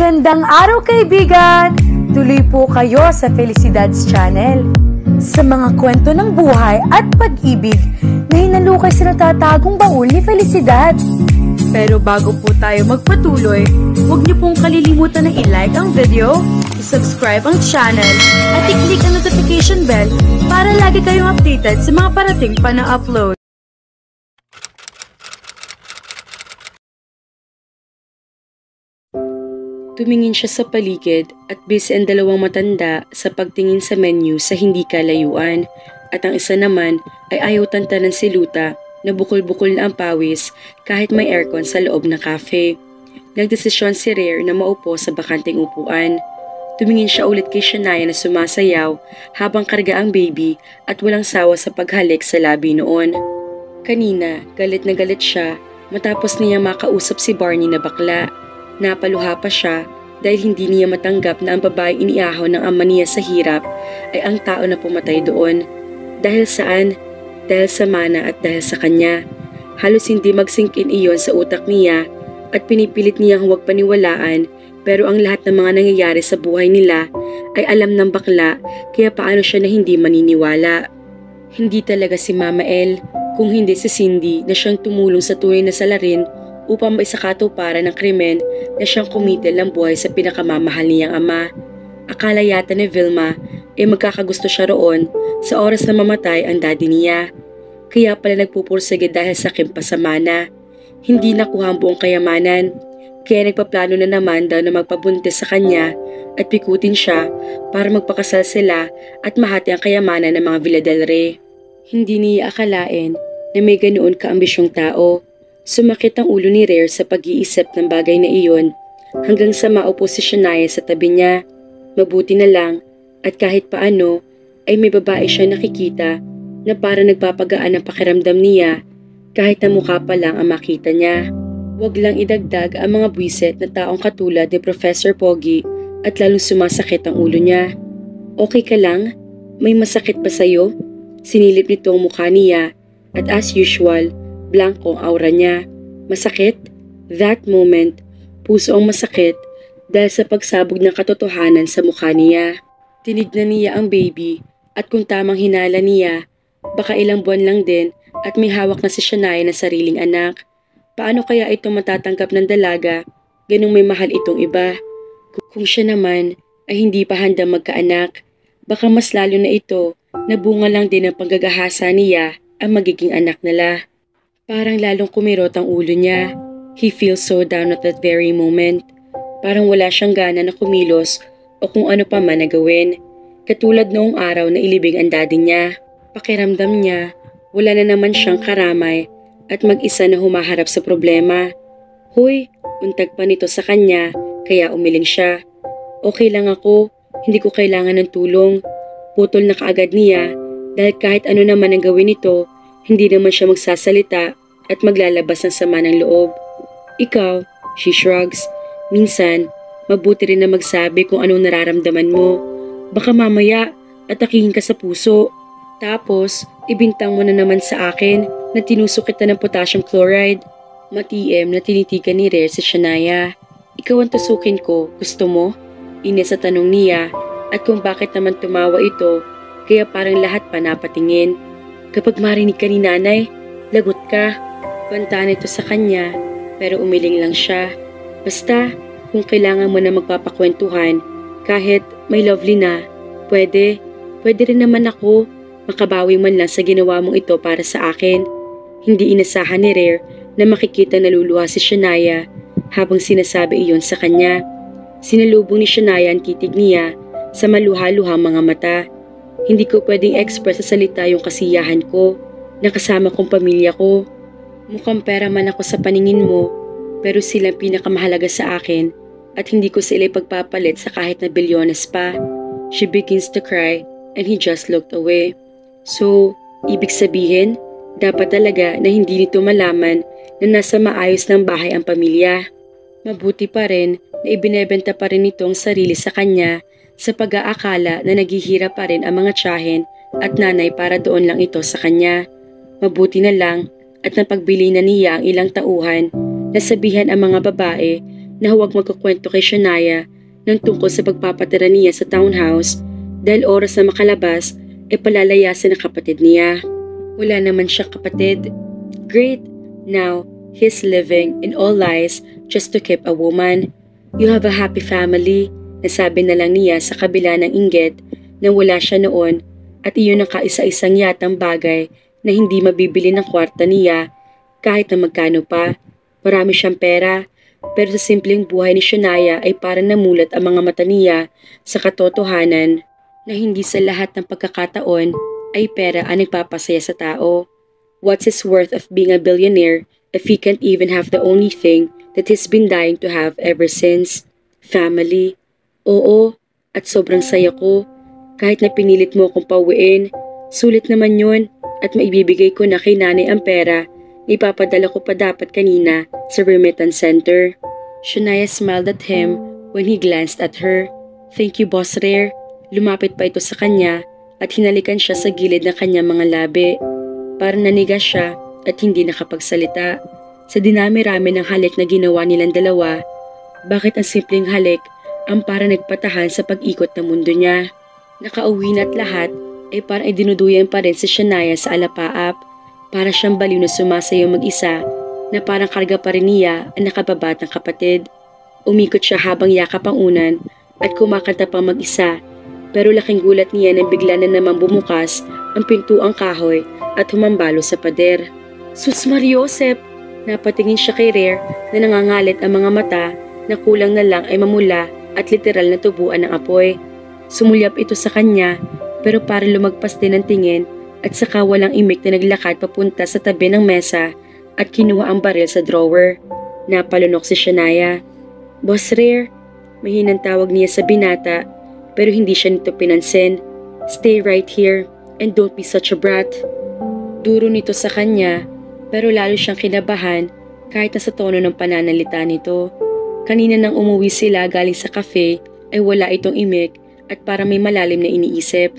Magandang araw kaibigan! Tuloy po kayo sa Felicidad's Channel. Sa mga kwento ng buhay at pag-ibig na hinalukay sa natatagong baul ni Felicidad. Pero bago po tayo magpatuloy, huwag niyo pong kalilimutan na i-like ang video, i-subscribe ang channel, at i-click ang notification bell para lagi kayong updated sa mga parating pa na upload. Tumingin siya sa paligid at busy ang dalawang matanda sa pagtingin sa menu sa hindi kalayuan at ang isa naman ay ayaw tantanan si Luta na bukol-bukol na ang pawis kahit may aircon sa loob ng cafe. Nagdesisyon si Rare na maupo sa bakanting upuan. Tumingin siya ulit kay Shania na sumasayaw habang karga ang baby at walang sawa sa paghalik sa labi noon. Kanina, galit na galit siya matapos niya makausap si Barney na bakla. Napaluha pa siya dahil hindi niya matanggap na ang babaeng iniahaw ng ama niya sa hirap ay ang tao na pumatay doon. Dahil saan? Dahil sa mana at dahil sa kanya. Halos hindi magsingkin iyon sa utak niya at pinipilit niyang huwag paniwalaan pero ang lahat ng mga nangyayari sa buhay nila ay alam ng bakla kaya paano siya na hindi maniniwala. Hindi talaga si Mama El, kung hindi si Cindy na siyang tumulong sa tunay na salarin upang maisakatuparan ng krimen na siyang kumitil ng buhay sa pinakamamahal niyang ama. Akala yata ni Vilma ay magkakagusto siya roon sa oras na mamatay ang daddy niya. Kaya pala nagpupursige dahil sa kimpasamana. Hindi nakuha ang buong kayamanan, kaya nagpaplano na naman daw na magpabuntis sa kanya at pikutin siya para magpakasal sila at mahati ang kayamanan ng mga Villa del Rey. Hindi niya akalain na may ganoon kaambisyong tao. Sumakit ang ulo ni Rare sa pag-iisip ng bagay na iyon hanggang sa maupo si Shania sa tabi niya. Mabuti na lang at kahit paano ay may babae siya nakikita na para nagpapagaan ang pakiramdam niya kahit na mukha pa lang ang makita niya. Huwag lang idagdag ang mga buwiset na taong katulad ni Professor Pogi at lalong sumasakit ang ulo niya. Okay ka lang? May masakit ba sa'yo? Sinilip nito ang mukha niya at as usual, blanco ang aura niya. Masakit? That moment, puso ang masakit dahil sa pagsabog ng katotohanan sa mukha niya. Tinignan niya ang baby at kung tamang hinala niya, baka ilang buwan lang din at may hawak na si Shania na sariling anak. Paano kaya ito matatanggap ng dalaga ganung may mahal itong iba? Kung siya naman ay hindi pa handang magkaanak, baka mas lalo na ito na bunga lang din ng paggagahasa niya ang magiging anak nila. Parang lalong kumirot ang ulo niya. He feels so down at that very moment. Parang wala siyang gana na kumilos o kung ano pa man na gawin. Katulad noong araw na ilibing ang daddy niya. Pakiramdam niya, wala na naman siyang karamay at mag-isa na humaharap sa problema. Hoy, untag pa nito sa kanya kaya umiling siya. Okay lang ako, hindi ko kailangan ng tulong. Putol na kaagad niya dahil kahit ano naman ang gawin nito, hindi naman siya magsasalita at maglalabas ng sama ng loob. Ikaw, she shrugs. Minsan, mabuti rin na magsabi kung anong nararamdaman mo. Baka mamaya, atakihin ka sa puso. Tapos, ibintang mo na naman sa akin na tinusok kita ng potassium chloride. Matiem na tinitigan ni Rare si Shania. Ikaw ang tusukin ko, gusto mo? Ines sa tanong niya at kung bakit naman tumawa ito, kaya parang lahat pa napatingin. Kapag marinig ka ni nanay, lagot ka. Banta nito sa kanya, pero umiling lang siya. Basta, kung kailangan mo na magpapakwentuhan, kahit may lovely na, pwede rin naman ako, makabawi man lang sa ginawa mong ito para sa akin. Hindi inasahan ni Rare na makikita naluluha si Shania habang sinasabi iyon sa kanya. Sinalubong ni Shania ang titig niya sa maluha-luhang mga mata. Hindi ko pwedeng express sa salita yung kasiyahan ko, nakasama kong pamilya ko. Mukhang pera man ako sa paningin mo, pero silang pinakamahalaga sa akin at hindi ko sila ipagpapalit sa kahit na bilyones pa. She begins to cry and he just looked away. So, ibig sabihin, dapat talaga na hindi nito malaman na nasa maayos ng bahay ang pamilya. Mabuti pa rin na ibinebenta pa rin nito ang sarili sa kanya sa pag-aakala na naghihirap pa rin ang mga tiyahin at nanay para doon lang ito sa kanya. Mabuti na lang at napagbili na niya ang ilang tauhan na sabihan ang mga babae na huwag magkukwento kay Shania ng tungkol sa pagpapatira niya sa townhouse dahil oras na makalabas ay palalayasin ng kapatid niya. Wala naman siyang kapatid. Great! Now, he's living in all lies just to keep a woman. You have a happy family, nasabi na lang niya sa kabila ng inggit na wala siya noon at iyon ang kaisa-isang yatang bagay na hindi mabibili ng kwarta niya kahit na magkano pa. Marami siyang pera, pero sa simpleng buhay ni Shania ay parang namulat ang mga mata niya sa katotohanan na hindi sa lahat ng pagkakataon ay pera ang nagpapasaya sa tao. What's his worth of being a billionaire if he can't even have the only thing that he's been dying to have ever since? Family. Oo, at sobrang saya ko. Kahit na pinilit mo akong pauwiin, sulit naman yun at maibibigay ko na kay nanay ang pera. Ipapadala ko pa dapat kanina sa remittance center. Shania smiled at him when he glanced at her. Thank you, Boss Rare. Lumapit pa ito sa kanya at hinalikan siya sa gilid ng kanyang mga labi. Parang nanigas siya at hindi nakapagsalita. Sa dinami-rami ng halik na ginawa nilang dalawa, bakit ang simpleng halik ang parang nagpatahan sa pag-ikot ng mundo niya? Nakauwi na't lahat ay parang idinuduyan pa rin si Shania sa alapaap. Para siyang baliw na sumasayaw mag-isa na parang karga pa rin niya ang nakababatang kapatid. Umikot siya habang yakap ang unan at kumakanta pang mag-isa, pero laking gulat niya nang bigla na naman bumukas ang pintuang kahoy at humambalo sa pader. Sus Mariosep! Napatingin siya kay Rare na nangangalit ang mga mata na kulang na lang ay mamula at literal na tubuan ng apoy. Sumulyap ito sa kanya pero parang lumagpas din ang tingin at saka walang imik na naglakad papunta sa tabi ng mesa at kinuha ang baril sa drawer. Napalunok si Shania. Boss Rare, mahinang tawag niya sa binata pero hindi siya nito pinansin. Stay right here and don't be such a brat. Duro nito sa kanya pero lalo siyang kinabahan kahit na sa tono ng pananalita nito. Kanina nang umuwi sila galing sa cafe ay wala itong imik at parang may malalim na iniisip.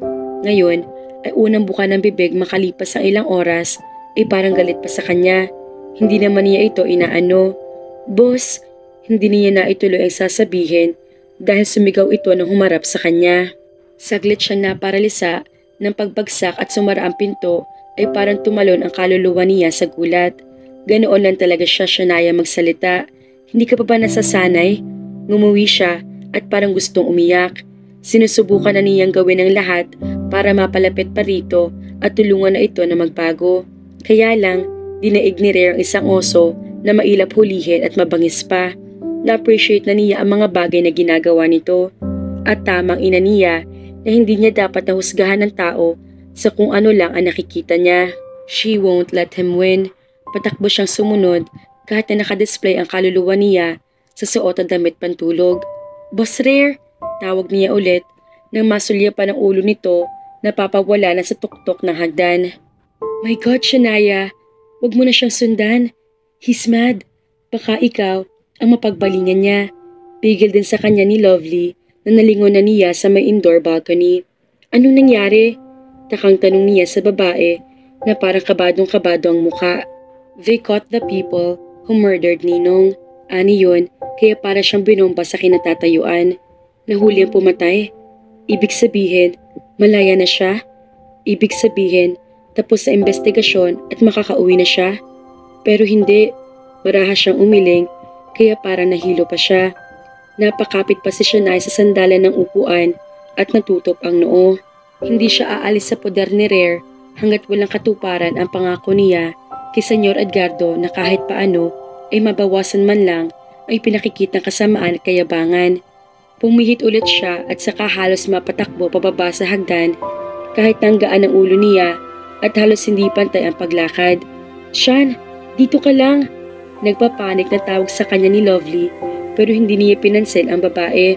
Ngayon ay unang buka ng bibig makalipas ang ilang oras ay parang galit pa sa kanya. Hindi naman niya ito inaano. Boss, hindi niya na ituloy ang sasabihin dahil sumigaw ito nang humarap sa kanya. Saglit siyang naparalisa ng pagbagsak at sumara ang pinto ay parang tumalon ang kaluluwa niya sa gulat. Ganoon lang talaga siya Shania magsalita. Hindi ka pa ba nasasanay? Ngumuwi siya at parang gustong umiyak. Sinusubukan na niyang gawin ang lahat para mapalapit pa rito at tulungan na ito na magbago. Kaya lang, dinaig ni Rare ang isang oso na mailap hulihin at mabangis pa. Na-appreciate na niya ang mga bagay na ginagawa nito. At tamang ina niya na hindi niya dapat nahusgahan ng tao sa kung ano lang ang nakikita niya. She won't let him win. Patakbo siyang sumunod kahit na nakadisplay ang kaluluwa niya sa suot at damit pantulog. Boss Rare! Tawag niya ulit nang masulya pa ng ulo nito na papawala na sa tuktok ng hagdan. My God, Shania! Huwag mo na siyang sundan. He's mad. Baka ikaw ang mapagbalingan niya. Pigil din sa kanya ni Lovely na nalingon na niya sa may indoor balcony. Anong nangyari? Takang tanong niya sa babae na parang kabadong-kabado ang muka. They caught the people who murdered Ninong. Ani yun, kaya para siyang binomba sa kinatatayuan. Nahuli ang pumatay. Ibig sabihin, malaya na siya. Ibig sabihin, tapos sa investigasyon at makakauwi na siya. Pero hindi, marahas siyang umiling, kaya parang nahilo pa siya. Napakapit pa si Shania sa sandalan ng upuan at natutop ang noo. Hindi siya aalis sa poder ni Rare hanggat walang katuparan ang pangako niya kay Senyor Edgardo na kahit paano ay mabawasan man lang ay pinakikitang kasamaan at kayabangan. Pumihit ulit siya at saka halos mapatakbo pababa sa hagdan kahit nanggaan ang ulo niya at halos hindi pantay ang paglakad. Sean, dito ka lang! Nagpapanik na tawag sa kanya ni Lovely pero hindi niya pinansin ang babae.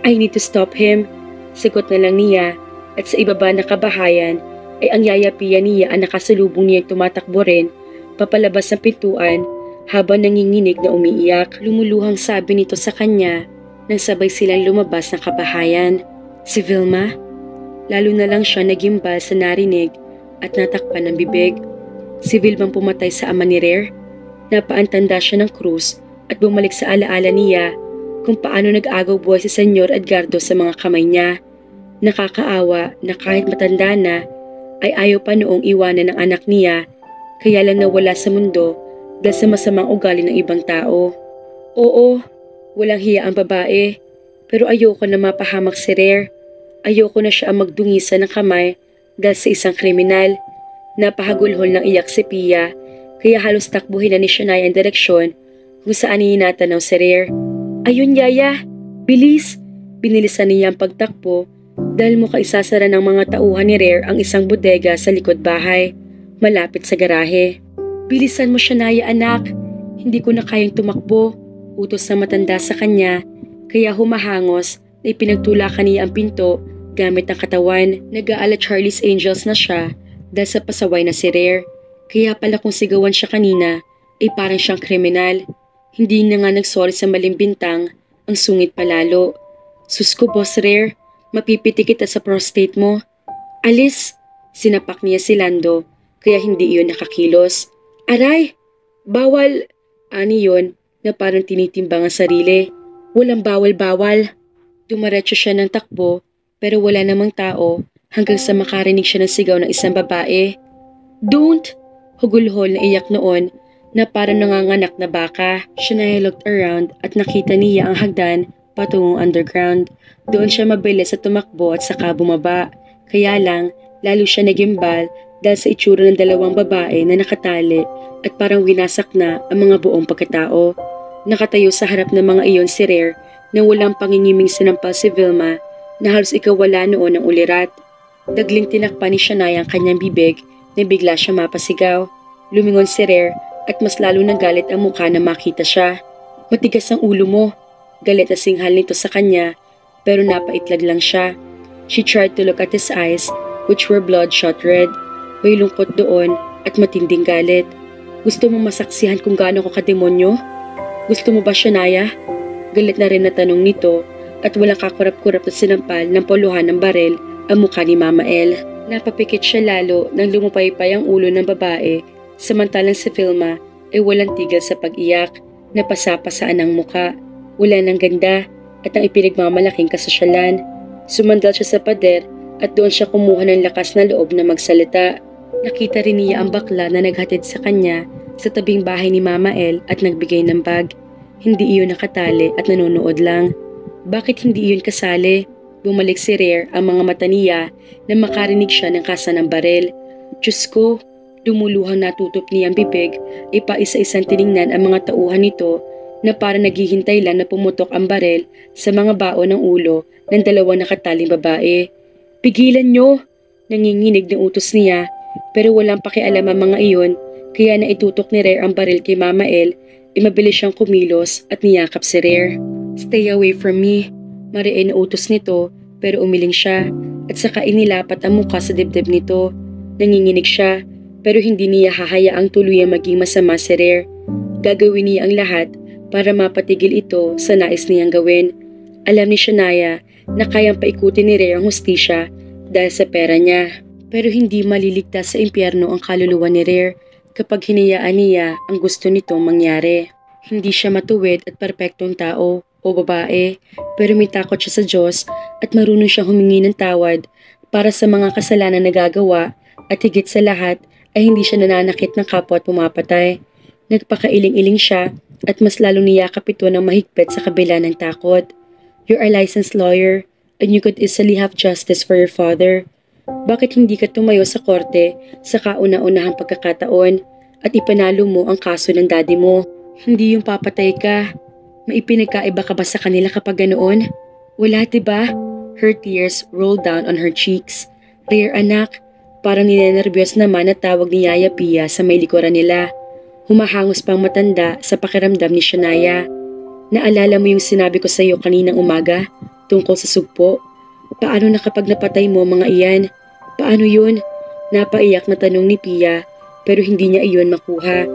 I need to stop him. Sagot na lang niya at sa ibaba na kabahayan ay ang yayapian niya ang nakasalubong niyang tumatakbo rin papalabas ng pintuan habang nanginginig na umiiyak. Lumuluhang sabi nito sa kanya nang sabay silang lumabas ng kabahayan. Si Vilma? Lalo na lang siya nagimbal sa narinig at natakpan ng bibig. Si Vilma pumatay sa ama ni Rare. Napaantanda siya ng krus at bumalik sa alaala niya kung paano nag-agaw buhay si Senyor Edgardo sa mga kamay niya. Nakakaawa na kahit matanda na ay ayaw pa noong iwanan ng anak niya, kaya lang nawala sa mundo dahil sa masamang ugali ng ibang tao. Oo, walang hiya ang babae, pero ayoko na mapahamak si Rare. Ayoko na siya ang magdungisa ng kamay dahil sa isang kriminal. Napahagulhol ng iyak si Pia, kaya halos takbuhin na ni Shania ang direksyon kung saan ininatanaw si Rare. Ayun, Yaya! Bilis! Binilisan niya ang pagtakbo dahil mukhang isasara ng mga tauhan ni Rare ang isang bodega sa likod bahay, malapit sa garahe. Bilisan mo, Shania, anak! Hindi ko na kayang tumakbo. Utos na matanda sa kanya, kaya humahangos na ipinagtulakan niya ang pinto gamit ang katawan. Nag-aala Charlie's Angels na siya dahil sa pasaway na si Rare. Kaya pala kung sigawan siya kanina, ay parang siyang kriminal. Hindi na nga nagsorry sa maling bintang, ang sungit palalo. Sus ko, Boss Rare, mapipiti kita sa prostate mo. Alis! Sinapak niya si Lando, kaya hindi iyon nakakilos. Aray! Bawal! Ani yun na parang tinitimbang ang sarili. Walang bawal-bawal. Dumaretso siya ng takbo, pero wala namang tao hanggang sa makarinig siya ng sigaw ng isang babae. Don't! Hugulhol na iyak noon na parang nanganganak na baka. Shania looked around at nakita niya ang hagdan patungong underground. Doon siya mabilis at tumakbo at saka bumaba. Kaya lang, lalo siya nagimbal dahil sa itsura ng dalawang babae na nakatali at parang winasak na ang mga buong pagkatao. Nakatayo sa harap ng mga iyon si Rare na walang pangingiming sinampal si Vilma na halos ikawala noon ang ulirat. Dagling tinakpan ni Shania ang kanyang bibig na bigla siya mapasigaw. Lumingon si Rare at mas lalo nagalit ang mukha na makita siya. Matigas ang ulo mo. Galit na singhal nito sa kanya pero napaitlag lang siya. She tried to look at his eyes which were bloodshot red. May lungkot doon at matinding galit. Gusto mo masaksihan kung gaano ko kademonyo? Gusto mo ba, Shania? Galit na rin na tanong nito at walang kakurap-kurap na sinampal ng puluhan ng barel ang mukha ni Mama El. Napapikit siya lalo nang lumupaypay ang ulo ng babae, samantalang si Vilma ay walang tigil sa pag-iyak, napasapasaan ang muka. Wala ng ganda at ang ipinagmamalaking kasosyalan. Sumandal siya sa pader at doon siya kumuha ng lakas na loob na magsalita. Nakita rin niya ang bakla na naghatid sa kanya sa tabing bahay ni Mama El at nagbigay ng bag. Hindi iyon nakatali at nanonood lang. Bakit hindi iyon kasali? Bumalik si Rare ang mga mata niya na makarinig siya ng kasa ng barel. Diyos ko, lumuluhang natutop niya ang bibig ay paisa-isang tiningnan ang mga tauhan nito na para naghihintay lang na pumutok ang barel sa mga baon ng ulo ng dalawang nakataling babae. Pigilan nyo! Nanginginig ng utos niya pero walang pakialam ang mga iyon kaya naitutok ni Rare ang baril kay Mama El ay mabilis siyang kumilos at niyakap si Rare. Stay away from me. Mariin na utos nito pero umiling siya at saka inilapat ang mukha sa dibdib nito. Nanginginig siya pero hindi niya hahayaang tuluyang maging masama si Rare. Gagawin niya ang lahat para mapatigil ito sa nais niyang gawin. Alam ni Shania na kayang paikutin ni Rare ang hustisya dahil sa pera niya. Pero hindi maliligtas sa impyerno ang kaluluwa ni Rare kapag hinayaan niya ang gusto nitong mangyari. Hindi siya matuwid at perpektong tao o babae, pero may takot siya sa Diyos at marunong siyang humingi ng tawad para sa mga kasalanan na nagagawa at higit sa lahat ay hindi siya nananakit ng kapwa at pumapatay. Nagpakailing-iling siya at mas lalong niyakap ito ng mahigpit sa kabila ng takot. You're a licensed lawyer and you could easily have justice for your father. Bakit hindi ka tumayo sa korte sa kauna-unahang pagkakataon at ipanalo mo ang kaso ng daddy mo? Hindi yung papatay ka. Maipinagkaiba ka ba sa kanila kapag ganoon? Wala, diba? Her tears rolled down on her cheeks. Rare, anak, parang ninenervyos naman na tawag ni Yaya Pia sa may likuran nila. Humahangos pang matanda sa pakiramdam ni Shania. Naalala mo yung sinabi ko sa iyo kaninang umaga tungkol sa sugpo? Paano na kapag napatay mo mga iyan? Paano yun? Napaiyak na tanong ni Pia pero hindi niya iyon makuha.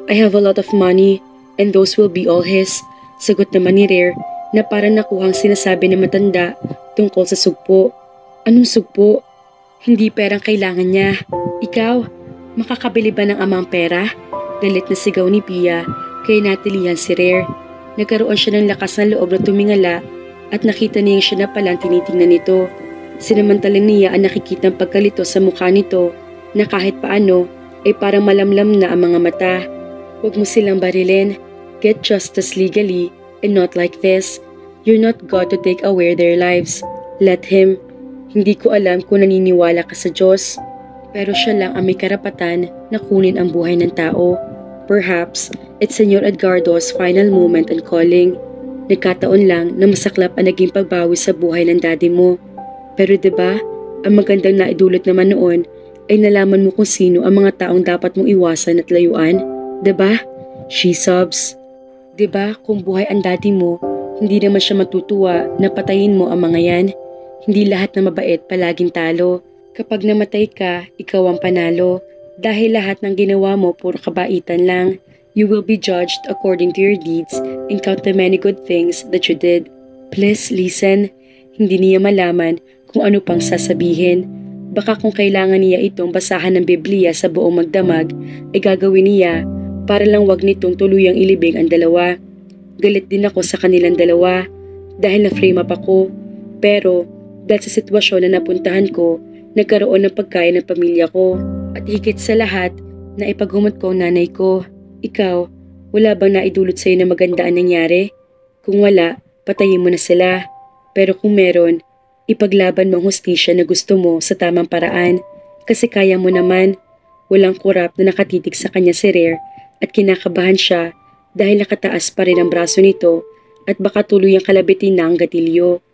I have a lot of money and those will be all his. Sagot naman ni Rare na parang nakuhang sinasabi ng matanda tungkol sa sugpo. Anong sugpo? Hindi perang kailangan niya. Ikaw, makakabili ba ng amang pera? Galit na sigaw ni Pia kaya natilihan si Rare. Nagkaroon siya ng lakas ng loob na tumingala at nakita niyang siya na palang tinitingnan nito. Sinamantala niya ang nakikitang pagkalito sa mukha nito na kahit paano ay parang malamlam na ang mga mata. Huwag mo silang barilin. Get justice legally and not like this. You're not God to take away their lives. Let him. Hindi ko alam kung naniniwala ka sa Diyos, pero siya lang ang may karapatan na kunin ang buhay ng tao. Perhaps, it's Senyor Edgardo's final moment and calling. Nagkataon lang na masaklap ang naging pagbawi sa buhay ng daddy mo. Pero 'di ba, ang magandang naidulot naman noon ay nalaman mo kung sino ang mga taong dapat mong iwasan at layuan. 'Di ba? She sobs. 'Di ba, kung buhay ang daddy mo, hindi naman siya matutuwa na patayin mo ang mga yan. Hindi lahat na mabait palaging talo. Kapag namatay ka, ikaw ang panalo. Dahil lahat ng ginawa mo puro kabaitan lang. You will be judged according to your deeds and count the many good things that you did. Please listen. Hindi niya malaman kung ano pang sasabihin. Baka kung kailangan niya itong basahan ng Biblia sa buong magdamag, ay gagawin niya para lang wag nitong tuluyang ilibing ang dalawa. Galit din ako sa kanilang dalawa dahil na-frame up ako. Pero dahil sa sitwasyon na napuntahan ko, nagkaroon ng pagkaya ng pamilya ko. At higit sa lahat, na ipagumot ko ang nanay ko. Ikaw, wala bang naidulot sa'yo na maganda ang nangyari? Kung wala, patayin mo na sila. Pero kung meron, ipaglaban mo ang hustisya na gusto mo sa tamang paraan. Kasi kaya mo naman. Walang kurap na nakatitig sa kanya si Rare at kinakabahan siya dahil nakataas pa rin ang braso nito at baka tuluyang kalabitin na ang gatilyo.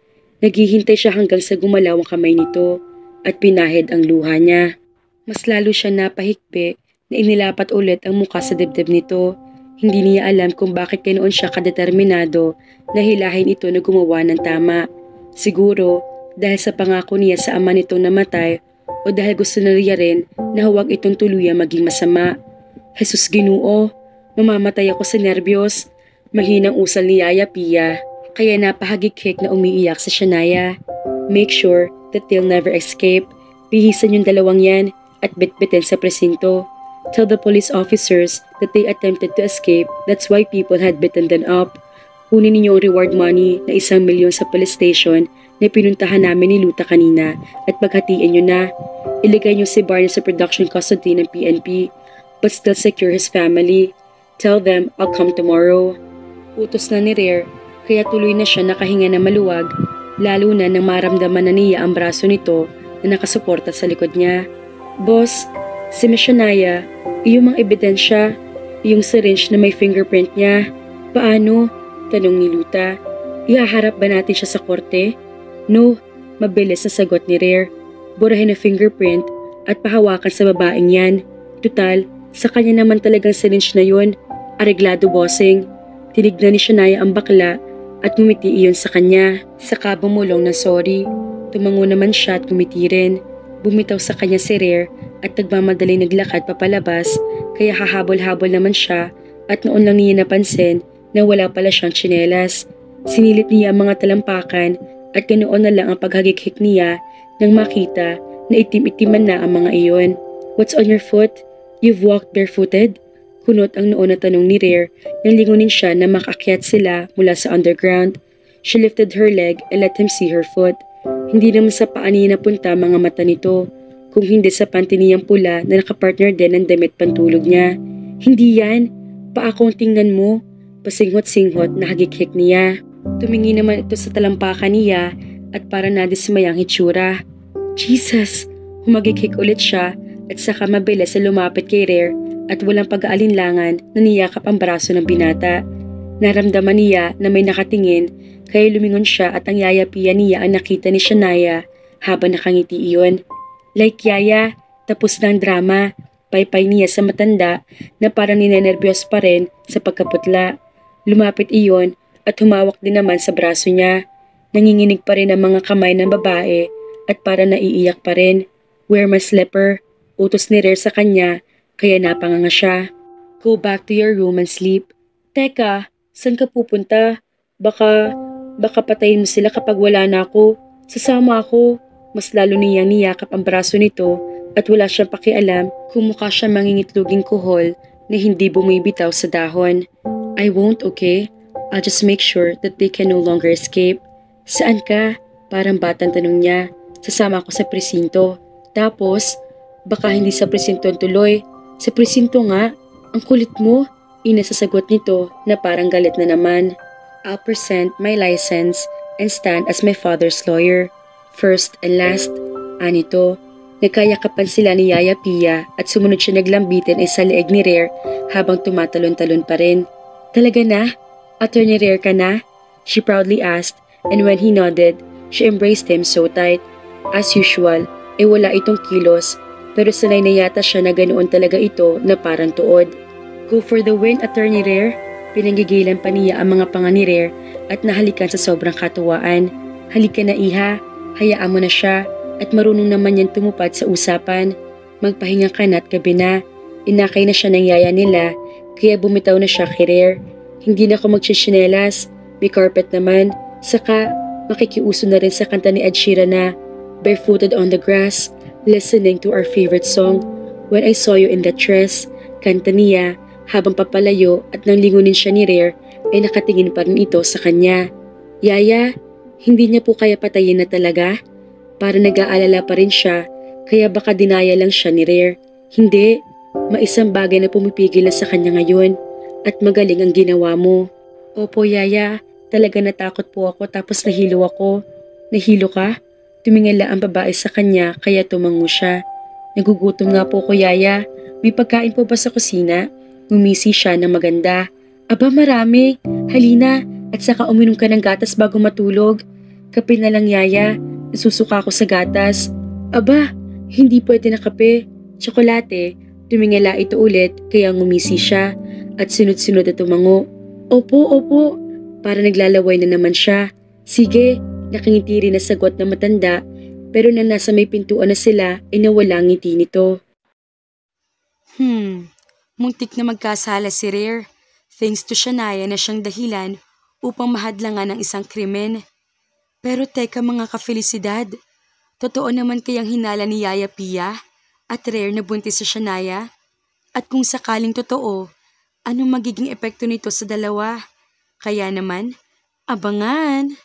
Naghihintay siya hanggang sa gumalaw ang kamay nito at pinahid ang luha niya. Mas lalo siya napahikbi na inilapat ulit ang muka sa dibdib nito. Hindi niya alam kung bakit ganoon siya kadeterminado na hilahin ito na gumawa ng tama. Siguro dahil sa pangako niya sa ama nitong namatay o dahil gusto na niya rin na huwag itong tuluyang maging masama. Jesus Ginoo, mamamatay ako sa nerbiyos. Mahinang usal ni Yaya Pia. Kaya napahagikik na umiiyak sa Shania. Make sure that they'll never escape. Bihisan yung dalawang yan at bitbitin sa presinto. Tell the police officers that they attempted to escape. That's why people had bitten them up. Kunin ninyo ang reward money na 1,000,000 sa police station na pinuntahan namin ni Luta kanina at paghatiin nyo na. Iligay nyo si Barney sa production custody ng PNP but still secure his family. Tell them I'll come tomorrow. Utos na ni Rare. Kaya tuloy na siya nakahinga na maluwag, lalo na nang maramdaman na niya ang braso nito na nakasuporta sa likod niya. Boss, si Miss Shania, iyong mga ebidensya, yung syringe na may fingerprint niya. Paano? Tanong ni Luta. Ihaharap ba natin siya sa korte? No, mabilis na sagot ni Rare. Burahin ang fingerprint at pahawakan sa babaeng yan. Tutal, sa kanya naman talagang syringe na yun. Areglado, bossing. Tinignan ni Shania ang bakla at ngumiti iyon sa kanya. Saka bumulong na sorry. Tumango naman siya at ngumiti rin. Bumitaw sa kanya si Rare at nagmamadaling naglakad papalabas kaya hahabol-habol naman siya at noon lang niya napansin na wala pala siyang tsinelas. Sinilip niya ang mga talampakan at ganoon na lang ang paghagik-hik niya nang makita na itim-itiman na ang mga iyon. What's on your foot? You've walked barefooted? Kunot ang noon na tanong ni Rare nang lingunin siya na makakyat sila mula sa underground. She lifted her leg and let him see her foot. Hindi naman sa paa niya napunta mga mata nito, kung hindi sa panty niyang pula na nakapartner din ng damit pantulog niya. Hindi yan. Paa kong tingnan mo. Pasinghot-singhot na hagik-hik niya. Tumingin naman ito sa talampakan niya at para nadismayang hitsura. Jesus! Humagik-hik ulit siya at saka mabilis na lumapit kay Rare at walang pag-aalinlangan na niyakap ang braso ng binata. Naramdaman niya na may nakatingin kaya lumingon siya at ang Yaya Pia niya ang nakita ni Shania habang nakangiti iyon. Like Yaya, tapos na ang drama. Paypay niya sa matanda na parang ninenervyos pa rin sa pagkaputla. Lumapit iyon at humawak din naman sa braso niya. Nanginginig pa rin ang mga kamay ng babae at parang naiiyak pa rin. Wear my slipper. Utos ni Rare sa kanya. Kaya napanganga siya. Go back to your room and sleep. Teka, saan ka pupunta? Baka patayin mo sila kapag wala na ako. Sasama ako. Mas lalo niyang niyakap ang braso nito at wala siyang pakialam kung mukha siya mangingitloging kuhol na hindi bumibitaw sa dahon. I won't, okay? I'll just make sure that they can no longer escape. Saan ka? Parang batang tanong niya. Sasama ako sa presinto. Tapos, baka hindi sa presinto ang tuloy. Sa presinto nga. Ang kulit mo. Inasasagot nito na parang galit na naman. I'll present my license and stand as my father's lawyer. First and last. Anito. Nagkayakapan sila ni Yaya Pia at sumunod siya naglambitin ay sa leeg ni Rare habang tumatalon-talon pa rin. Talaga na? Attorney Rare ka na? She proudly asked, and when he nodded, she embraced him so tight. As usual, wala itong kilos, pero sanay na yata siya na ganoon talaga ito na parang tuod. Go for the win, Attorney Rare. Pinanggigilan pa niya ang mga panga ni Rare at nahalikan sa sobrang katuwaan. Halika na iha, hayaan mo na siya at marunong naman yan tumupad sa usapan. Magpahinga ka na't gabi na. Inakay na siya ng yaya nila, kaya bumitaw na siya kay Rare. Hindi na ako magsitsinelas, may carpet naman. Saka, makikiuso na rin sa kanta ni Ed Sheeran na Barefooted on the Grass, listening to our favorite song, When I Saw You in That Dress. Kanta niya, habang papalayo at nang lingunin siya ni Rare, ay nakatingin pa rin ito sa kanya. Yaya, hindi niya po kaya patayin na talaga? Para nag-aalala pa rin siya, kaya baka dinaya lang siya ni Rare. Hindi, maisang bagay na pumipigil na sa kanya ngayon at magaling ang ginawa mo. Opo, Yaya, talaga natakot po ako tapos nahilo ako. Nahilo ka? Tumingala ang babae sa kanya kaya tumango siya. Nagugutom nga po ko, Yaya. May pagkain po ba sa kusina? Ngumisi siya ng maganda. Aba, marami. Halina, at saka uminom ka ng gatas bago matulog. Kape na lang, Yaya. Nasusuka ako sa gatas. Aba, hindi pwede na kape. Tsokolate. Tumingala ito ulit kaya ngumisi siya at sunod-sunod na tumango. Opo, opo. Para naglalaway na naman siya. Sige, nakangiti rin na sagot ng matanda pero nang nasa may pintuan na sila ay nawala ang ngiti nito. Muntik na magkasala si Rare. Thanks to Shania na siyang dahilan upang mahadlangan ang isang krimen. Pero teka mga ka-felisidad, totoo naman kayang hinala ni Yaya Pia at Rare na buntis sa Shania? At kung sakaling totoo, anong magiging epekto nito sa dalawa? Kaya naman, abangan!